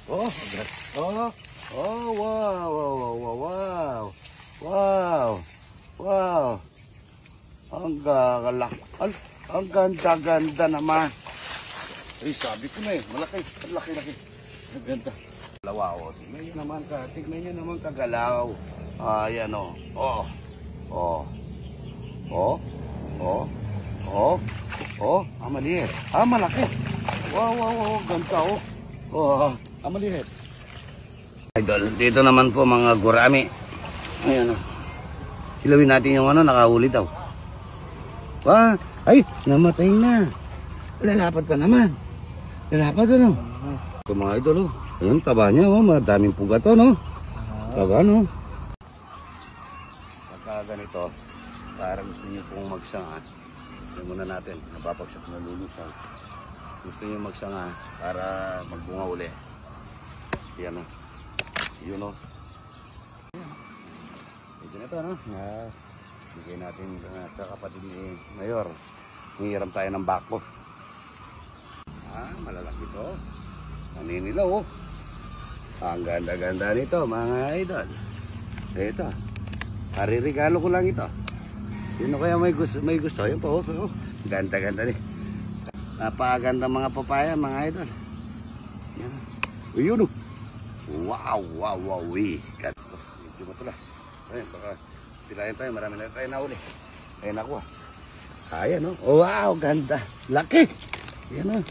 Oh, oh, oh, wow, wow, wow, wow, wow, wow. Ang ganda naman. Ay, sabi ko na eh, malaki, laki. Ang ganda. Wow, tignan nyo naman kagalaw. Ayan o. Maliit. Malaki. Wow, ganda o. Maliit. Idol, dito naman po mga gurami. Ayan o. Hilawin natin yung nakahuli daw. Ay, namatay na. Lalapad pa naman. Lalapad ano? Ito mga idol o. Ayun, taba niya o. Madaming puga to no. Taba no. Pagka ganito, parang gusto niyo pong magsanga. Sabi muna natin, napapagsak na lulusang. Gusto niyo magsanga para magbunga uli. Yan o. Yun o. Ito na ito no. Bigay natin sa kapatid ni Mayor. Hihiram tayo ng bako. Malalaki ito. Naninilaw oh. Ang ganda-ganda nito mga idol. Ito. Ariregalo ko lang ito. Sino kaya may gusto? Ayun po. Ganda-ganda ni. Napakaganda mga papaya mga idol. Yan. Uyun oh. Wow. Medyo matulas. Ayun, baka pilayan tayo. Marami na tayo nauli. Ayun ako ah. Ayan oh. Wow, ganda. Laki. Yan oh.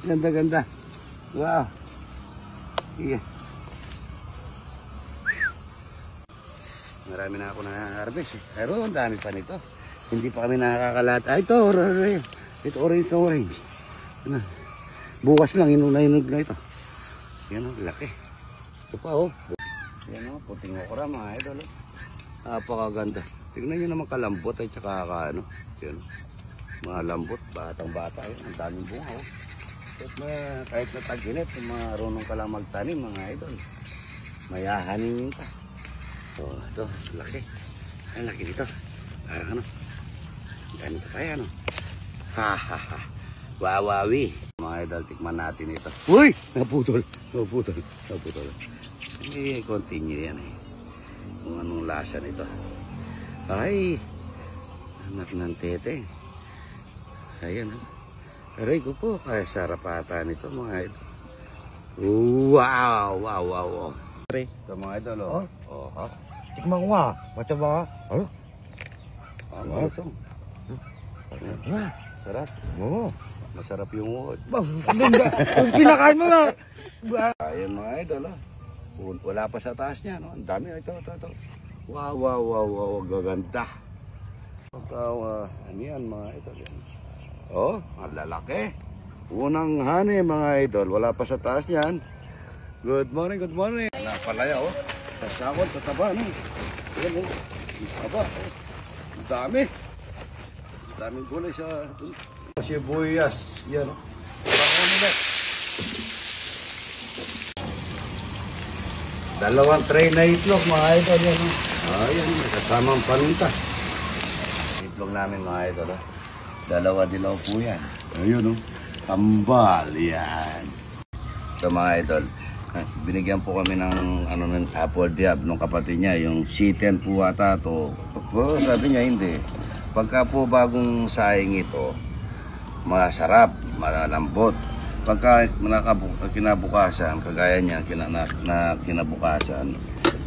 Ganda. Wow. Yeah. Marami na ako na-harvest eh. Pero ang dami pa nito. Hindi pa kami nakakalat. Ito orange. Bukas lang, hinog na ito. Yan o, laki. Ito pa o. Yan o, puting okra mga idol. Napakaganda. Tignan nyo naman kalambot ay tsaka ano. Yan o. Mga lambot, batang-bata. Ang daming bunga o. Kahit na tag-init, marunong ka lang magtanim mga idol. Mayahanin ka. Ito, laki. Ang laki dito. Parang ano. Ganito kaya ano. Wawawi. Mga idol, tikman natin ito. Uy! Naputol. Continue yan eh. Kung anong lasa nito. Ay! Anak ng tete. Ayan ha. Aray ko po, kaya sarap ata nito mga idol. Wow. Ito mga idol oh. Tikman ko nga. Mata ba? Ano ito? Sarap. Oo. Masarap yung uod. Pinakain mo na. Ayan mga idol oh. Wala pa sa taas niya no. Ang dami ito. Wow. Gaganda. Ano yan mga idol. Oh, ang lalaki. Unang hani mga idol. Wala pa sa taas niyan. Good morning. Napalaya oh. Kasakot, tataba no. Ayan oh. Taba oh. Ang dami. Ang daming gulay sa sibuyas. Yan oh. Dalawang tray na itlog mga idol yan oh. Ayan, kasamang paninta. Itlog namin mga idol oh. Dalawa dilaw po yan. Ayun oh. Tambal yan. Ito mga idol. Binigyan po kami ng ng apple diab nung kapatid niya. Yung C10 po ata to. Pero sabi niya hindi. Pagka po bagong saing ito, masarap, malambot. Pagka kinabukasan, kagaya niya kinabukasan,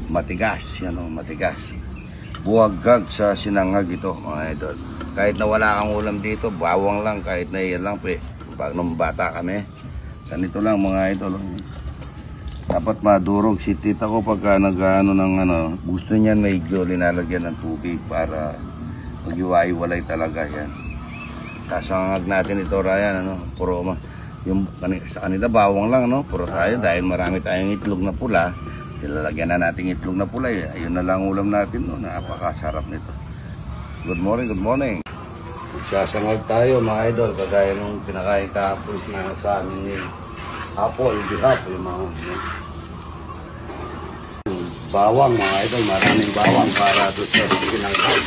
matigas. Yan o, matigas. Buwagag sa sinangag ito mga idol. Kahit na wala kang ulam dito, bawang lang, kahit na iyan lang. Nung bata kami, ganito lang mga idol. Dapat madurog si tita ko pagka nag-ano ng gusto niyan medyo linalagyan ng tubig para mag-iwalay talaga yan. Sasangag natin ito Ryan, puro sa kanila bawang lang puro tayo dahil marami tayong itlog na pula. Ilalagyan na natin itlog na pula ayun na lang ulam natin napakasarap nito. Good morning. Magsasangag tayo mga idol kagaya nung pinakain kahapos na sa amin ni Apple, yung mga bawang mga idol, maraming bawang para doon sa sinangag.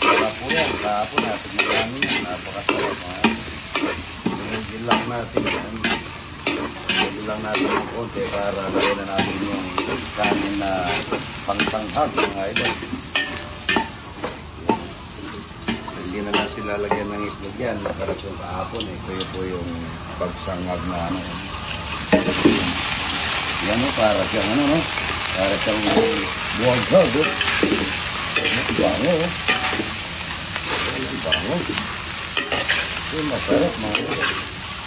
Sarap po yan, kahapon natin marami yan, napakasarap mga idol. Gilak natin yan. lang natin ng konti para lagyan na natin yung kanin na pangtanghag mga idol. Hindi na natin lalagyan ng itlog yan. Masarap yung kahapon eh. Kaya po yung pagsangag na ano. Yan o, para siyang ano no? Para siyang buwag-hag o. Bango o. Bango. Ito masarap mga idol.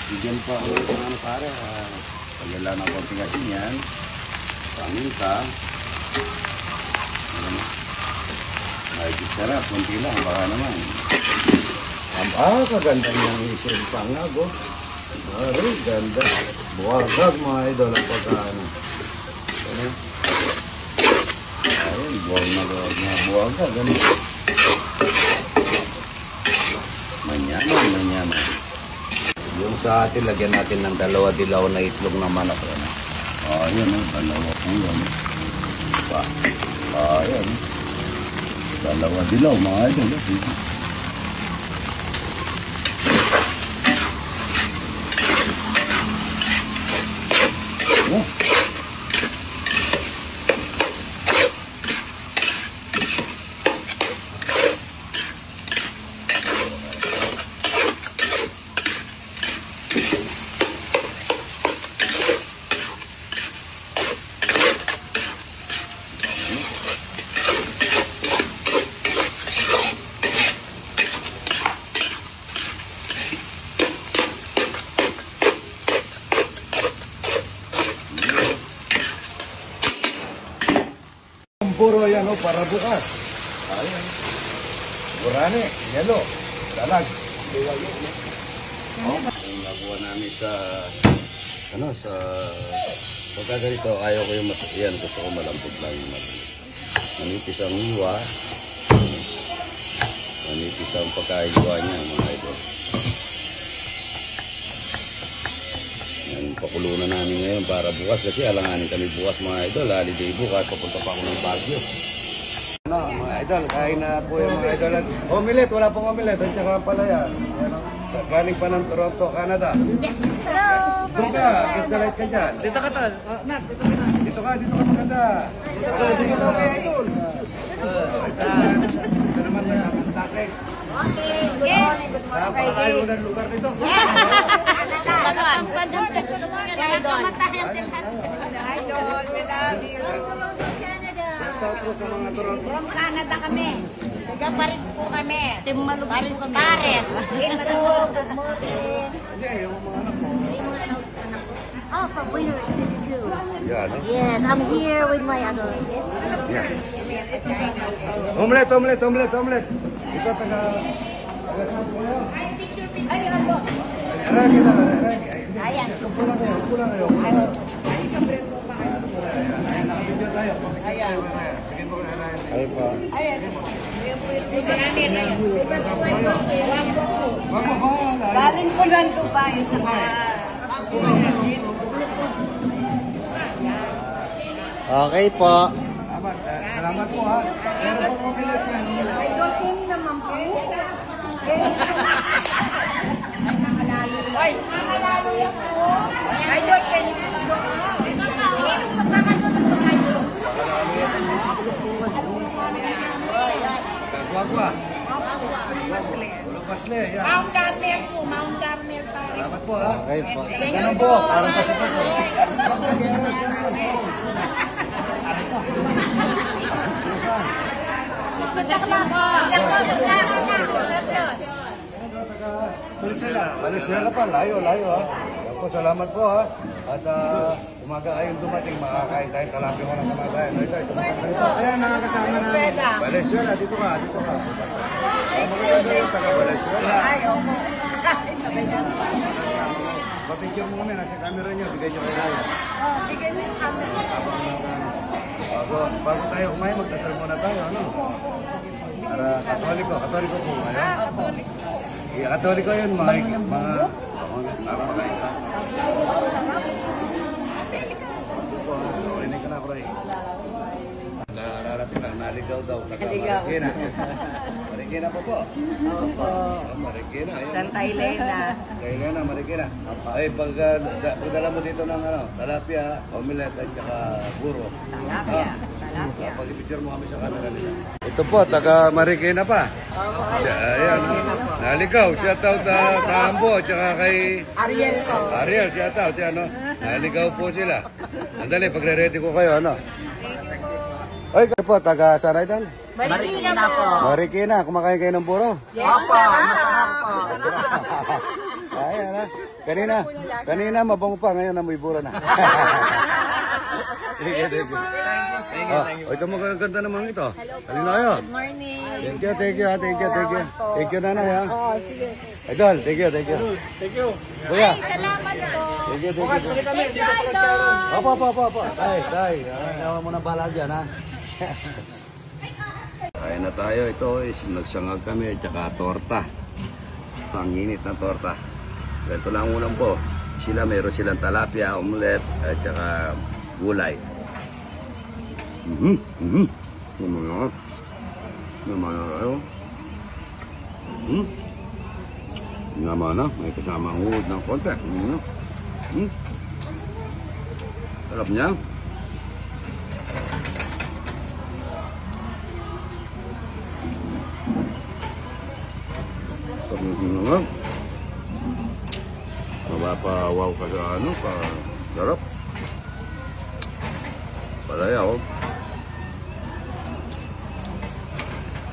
Bigyan pa ako ng ano pare. Pagala ng konting asin yan. Paminta. Ano? Medyo sarap. Kunti lang. Baka naman. Kaganda ng isang pangag oh. Mari, ganda. Buwagag mga idol ang pagkaano. Ano? Ayun, buwag na buwagag. Ano? Manyaman. Yung sa atin, lagyan natin ng 2 dilaw na itlog ng manok. Ayan, 2 po yan. Ayan. 2 dilaw mga idol. Oh. Puro yan o, para bukas. Ayan. Burane, yelo, dalag. Oh, ang nakuha namin sa, ano, sa pagkaganito, ayaw ko yung yan, gusto ko malambot lang yung manipis ang hiwa. Manipis ang pagkahiwa niya, mga idol. Yan, pakulo na namin ngayon para bukas kasi alanganin kami bukas mga idol. Holiday bukas, papunta pa ako ng Baguio. Ano, mga idol, kain na po yung mga idol. Omelette, wala pong omelette. At saka palaya. Galing pa ng Toronto, Canada. Yes! Hello! Doon ka, get ka dyan. Dito ka taas. Nak, dito ka na. Dito ka maganda. Dito ka mga idol. Ito naman may tasek. Okay, good morning, good morning. Napakayo ng lugar nito. Yes! Idol, we love you. Shout po sa mga Toronto. From Canada kami. Taga Paris po kami. Paris. Paris. Good morning. Hindi, yung mga anak mo. Oh, from Winter City too. Yan, no? Yes, I'm here with my adult. Yan. Omelette. Ito taga... Ay, ano po? Aragi. Ayan. Kulang kayo. Nakabidyo tayo. Ayan. Ay pa. Ayan. Wag mo ba? Galing po lang Dubai. Okay po. Salamat po ha. Meron pong omelette yan. Idol, kini naman po. Ay, nakalalo yan po. Idol, kini naman po. Ito pa, Gagwagwa. Pasle. Yan. Mount Carmel po, Mount Carmel pa. Salamat po ha. Okay po. Ganun po. Parang pasipat po. Valenzuela pa, layo ha. Yan po, salamat po ha. At umaga kayong dumating, makakain tayong kalapin ko ng kamatayan. Ito. Ayan, nakakasama namin. Valenzuela, dito ka. Maganda yung taga Valenzuela. Ay, opo. Sabay na. Papicture mo kami, nasa camera niyo, bigay niyo kay Raya. Bigyan niyo yung camera. Bago tayo kumain, magdasal muna tayo, ano? Para katoliko po ngayon. Katolik. Katoliko yun, mga nakapakain ka. Narinig ka na, Roy. Nararating lang, naligaw daw. Naligaw. Marikina po po. Opo. Marikina. Ayan. Santa Elena. Marikina, Marikina. Ay, pagdala mo dito ng talapia, omelette, at saka puro. Talapia. Talapia. Pag-picture mo kami sa camera nila. Ito po, taga Marikina pa. Opo. Ayan. Naligaw, shoutout Kaambo, at saka kay Ariel po. Ariel, shoutout. Yan, no? Naligaw po sila. Andali, pagre-ready ko kayo, ano? Ay, kayo po, taga Saray Dan? Marikina po. Marikina, kumakain kayo ng puro? Opo. Masarap po. Ayan, ha? Kanina mabango pa, ngayon amoy bura na. Thank you. Ito magaganda naman ito. Halina kayo. Good morning. Thank you. Thank you, nanay, ha? Sige. Idol, thank you. Kuya. Salamat po. Thank you. Thank you, Idol. Opo. Tay. Ayaw mo na bahala dyan, ha? Kain na tayo. Ito is nagsangag kami at saka torta. Ang init na torta. Ito lang ulam po. Meron silang talapia, omelette, at saka gulay. Naman na, may kasama ang uod ng konti. Sarap niya. Sarap. Mapapawaw ka sa sarap. Palaya, oh.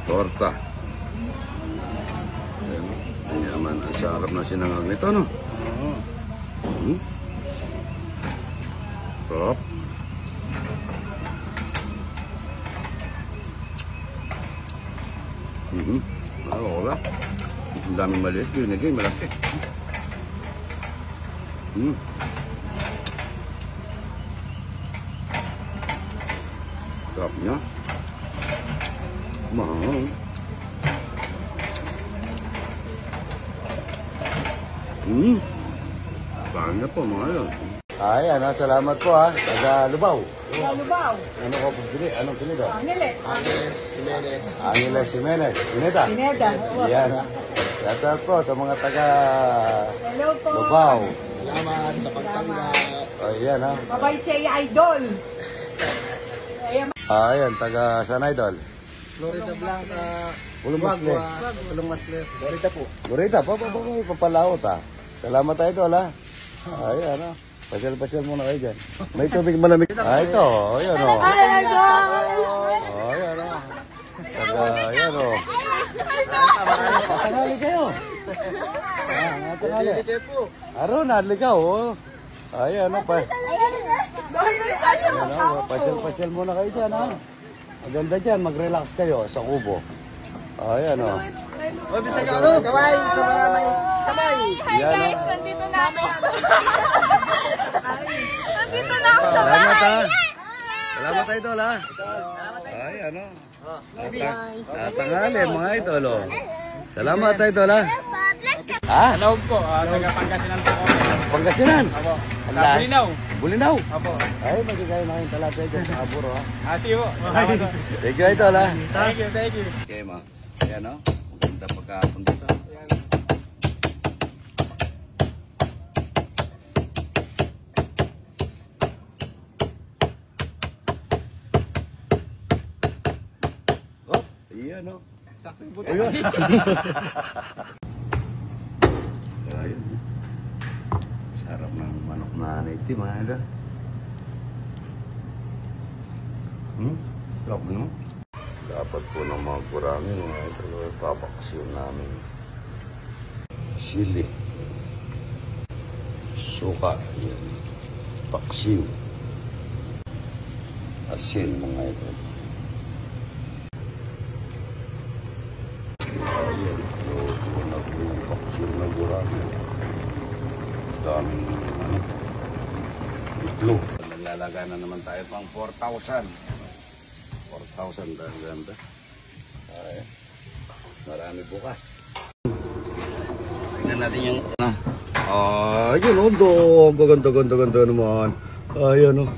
Torta. Ayan, ang yaman. Ang sarap na sinangag nito, no? Sarap. Wala. Ang daming maliit. Binigay, malaki. Sarap niya. Mahal. Kain na po mga yun. Ayan, salamat po ha. Taga Lubao. Lubaw. Ano ko pili? Anong pili daw? Nile. Angeles Jimenez. Pineda. Pineda. Yan ha. Shoutout po sa mga taga Hello po. Lubao. Salamat sa pagtanggap. Ayan ha. Babay Chea Idol. Ayan, taga San Idol. Florida Blanca. Pulong Masle. Tulong Masles. Florida po. Gurita, papalaot ha. Salamat tayo Idol ha. Ayan ha. Pasyal muna kayo dyan. May tubig malamig. Ito. Ayan o. Ayan o. Ayan o. Patangali kayo. Patangali. Aron, naligaw o. Ayan o. Pasyal muna kayo dyan ha. Maganda dyan, mag-relax kayo sa kubo. Ayan o. O, Bisagado. Kamay sa mga may kamay. Hi guys, nandito na ako. Nandito na ako sa Salamat ha. bahay. Salamat tayo Idol ha. Ay, ano? Tatangali mga Idol o. Salamat tayo Idol ha. Ha? Hello po. Taga Pangasinan po kami. Pangasinan? Apo. Ala. Bulinaw. Bulinaw? Apo. Ay, magkikain na kayong talapia dyan sa Aburo ha. Sige po. Salamat po. Thank you Idol ha. Thank you. Okay ma. Ayan o. Maganda pagkakapon dito. Oh, iyan o. Sakto yung buto. Ayun. Ayun. Sarap ng manok na itim, mga ito. Sarap no? Dapat po ng mga kurami, mga ito, papaksyon namin. Sili. Suka. Paksiw. Asin, mga ito. Ayan, nagpaksyon na kurami. Daming, itlog. Naglalagay na naman tayo pang 4,000. 4,000 dahil ganda. Ay, marami bukas. Tingnan natin yung... yun o, ganda naman. Ayan o.